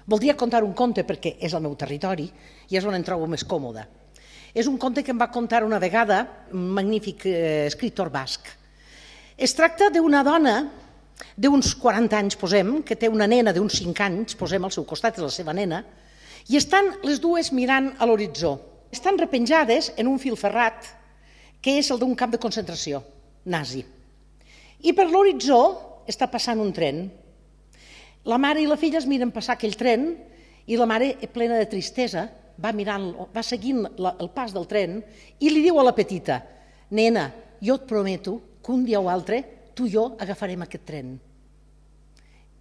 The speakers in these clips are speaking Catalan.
Voldria contar un conte perquè és el meu territori i és on em trobo més còmoda. És un conte que em va contar una vegada un magnífic escriptor basc. Es tracta d'una dona d'uns 40 anys, posem, que té una nena d'uns 5 anys, posem al seu costat, és la seva nena, i estan les dues mirant a l'horitzó. Estan repenjades en un fil ferrat, que és el d'un camp de concentració nazi. I per l'horitzó està passant un tren. La mare i la filla es miren passar aquell tren i la mare, plena de tristesa, va seguint el pas del tren i li diu a la petita: nena, jo et prometo que un dia o altre tu i jo agafarem aquest tren.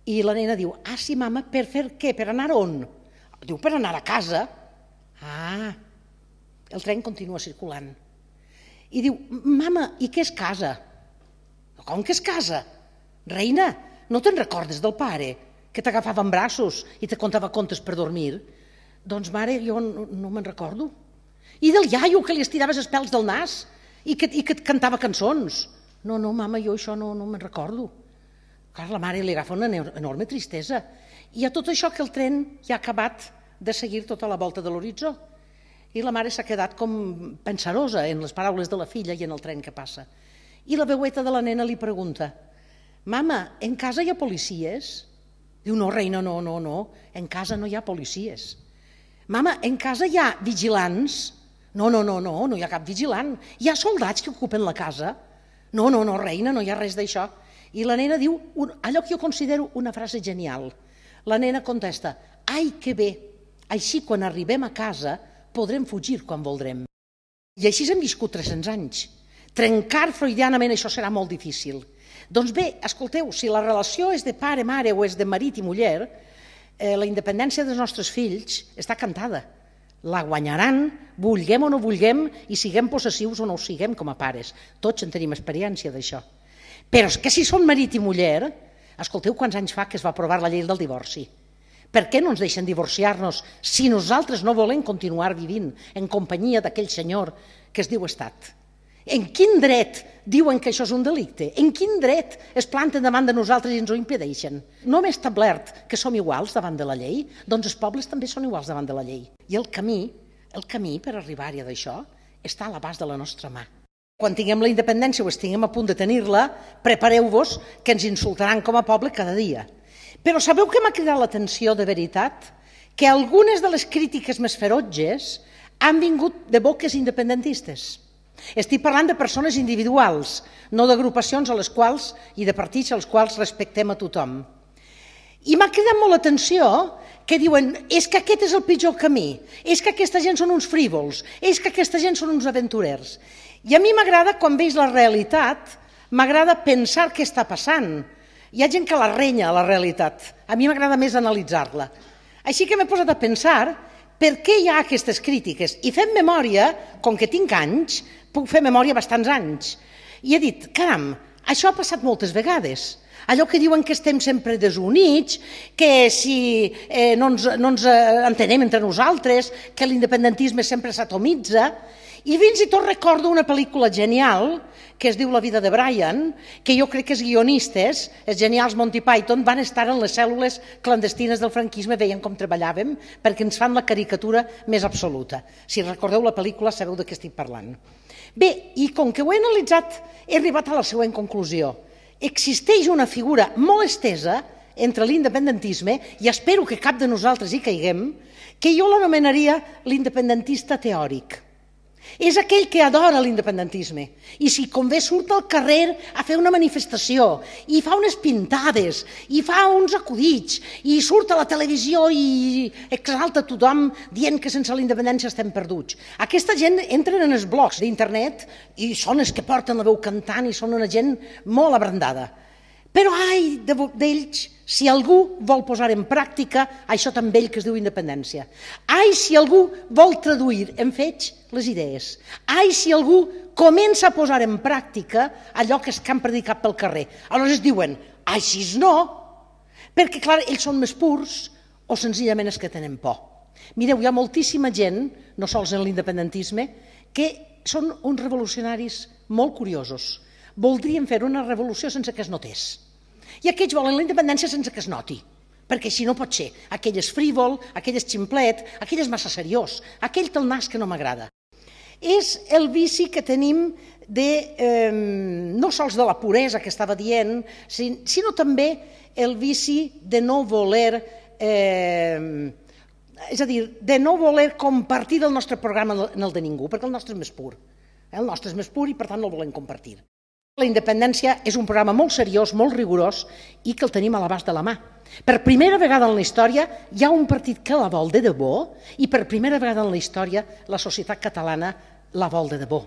I la nena diu: ah, sí, mama, per fer què? Per anar on? Diu: per anar a casa. Ah, el tren continua circulant. I diu: mama, i què és casa? Com que és casa? Reina, no te'n recordes del pare, que t'agafava en braços i te contava contes per dormir? Doncs, mare, jo no me'n recordo. I del iaio que li estiraves els pèls del nas i que et cantava cançons? No, mama, jo això no me'n recordo. Clar, la mare li agafa una enorme tristesa. I a tot això que el tren ja ha acabat de seguir tota la volta de l'horitzó. I la mare s'ha quedat com pensarosa en les paraules de la filla i en el tren que passa. I la veueta de la nena li pregunta: mama, en casa hi ha policies? Diu: no, reina, no, en casa no hi ha policies. Mama, en casa hi ha vigilants? No, no hi ha cap vigilant. Hi ha soldats que ocupen la casa? No, reina, no hi ha res d'això. I la nena diu allò que jo considero una frase genial. La nena contesta: ai, que bé, així quan arribem a casa podrem fugir quan voldrem. I així hem viscut 300 anys. Trencar freudianament això serà molt difícil. Doncs bé, escolteu, si la relació és de pare-mare o és de marit i muller, la independència dels nostres fills està cantada. La guanyaran, vulguem o no vulguem, i siguem possessius o no ho siguem com a pares. Tots en tenim experiència d'això. Però és que si són marit i muller, escolteu quants anys fa que es va aprovar la llei del divorci. Per què no ens deixen divorciar-nos si nosaltres no volem continuar vivint en companyia d'aquell senyor que es diu Estat? En quin dret diuen que això és un delicte? En quin dret es planten davant de nosaltres i ens ho impedeixen? No hem establert que som iguals davant de la llei? Doncs els pobles també són iguals davant de la llei. I el camí per arribar-hi a d'això està a l'abast de la nostra mà. Quan tinguem la independència o estiguem a punt de tenir-la, prepareu-vos que ens insultaran com a poble cada dia. Però sabeu què m'ha cridat l'atenció de veritat? Que algunes de les crítiques més ferotges han vingut de boques independentistes. Estic parlant de persones individuals, no d'agrupacions i de partits als quals respectem a tothom. I m'ha cridat molt l'atenció que diuen: és que aquest és el pitjor camí, és que aquesta gent són uns frívols, és que aquesta gent són uns aventurers. I a mi m'agrada, quan veig la realitat, m'agrada pensar què està passant. Hi ha gent que la renya, la realitat. A mi m'agrada més analitzar-la. Així que m'he posat a pensar per què hi ha aquestes crítiques. I fent memòria, com que tinc anys, puc fer memòria bastants anys. I he dit: caram, això ha passat moltes vegades. Allò que diuen que estem sempre desunits, que si no ens entenem entre nosaltres, que l'independentisme sempre s'atomitza. I fins i tot recordo una pel·lícula genial que es diu La vida de Brian, que jo crec que els guionistes, els genials Monty Python, van estar en les cèl·lules clandestines del franquisme, veien com treballàvem, perquè ens fan la caricatura més absoluta. Si recordeu la pel·lícula sabeu de què estic parlant. Bé, i com que ho he analitzat, he arribat a la següent conclusió. Existeix una figura molt estesa entre l'independentisme, i espero que cap de nosaltres hi caiguem, que jo l'anomenaria l'independentista teòric. És aquell que adora l'independentisme i si convé surt al carrer a fer una manifestació i fa unes pintades i fa uns acudits i surt a la televisió i exalta tothom dient que sense la independència estem perduts. Aquesta gent entren en els blogs d'internet i són els que porten la veu cantant i són una gent molt abrandada. Però ai d'ells si algú vol posar en pràctica això tan vell que es diu independència. Ai si algú vol traduir en fets les idees. Ai si algú comença a posar en pràctica allò que han predicat pel carrer. Aleshores es diuen: així no, perquè clar, ells són més purs o senzillament és que tenen por. Mireu, hi ha moltíssima gent, no sols en l'independentisme, que són uns revolucionaris molt curiosos. Voldrien fer una revolució sense que es notés. I aquests volen la independència sense que es noti. perquè així no pot ser. Aquell és frívol, aquell és ximplet, aquell és massa seriós, aquell té el nas que no m'agrada. És el vici que tenim no sols de la puresa que estava dient, sinó també el vici de no voler, és a dir, de no voler compartir el nostre programa en el de ningú, perquè el nostre és més pur. El nostre és més pur i per tant no el volem compartir. La independència és un programa molt seriós, molt rigorós i que el tenim a l'abast de la mà. Per primera vegada en la història hi ha un partit que la vol de debò i per primera vegada en la història la societat catalana la vol de debò.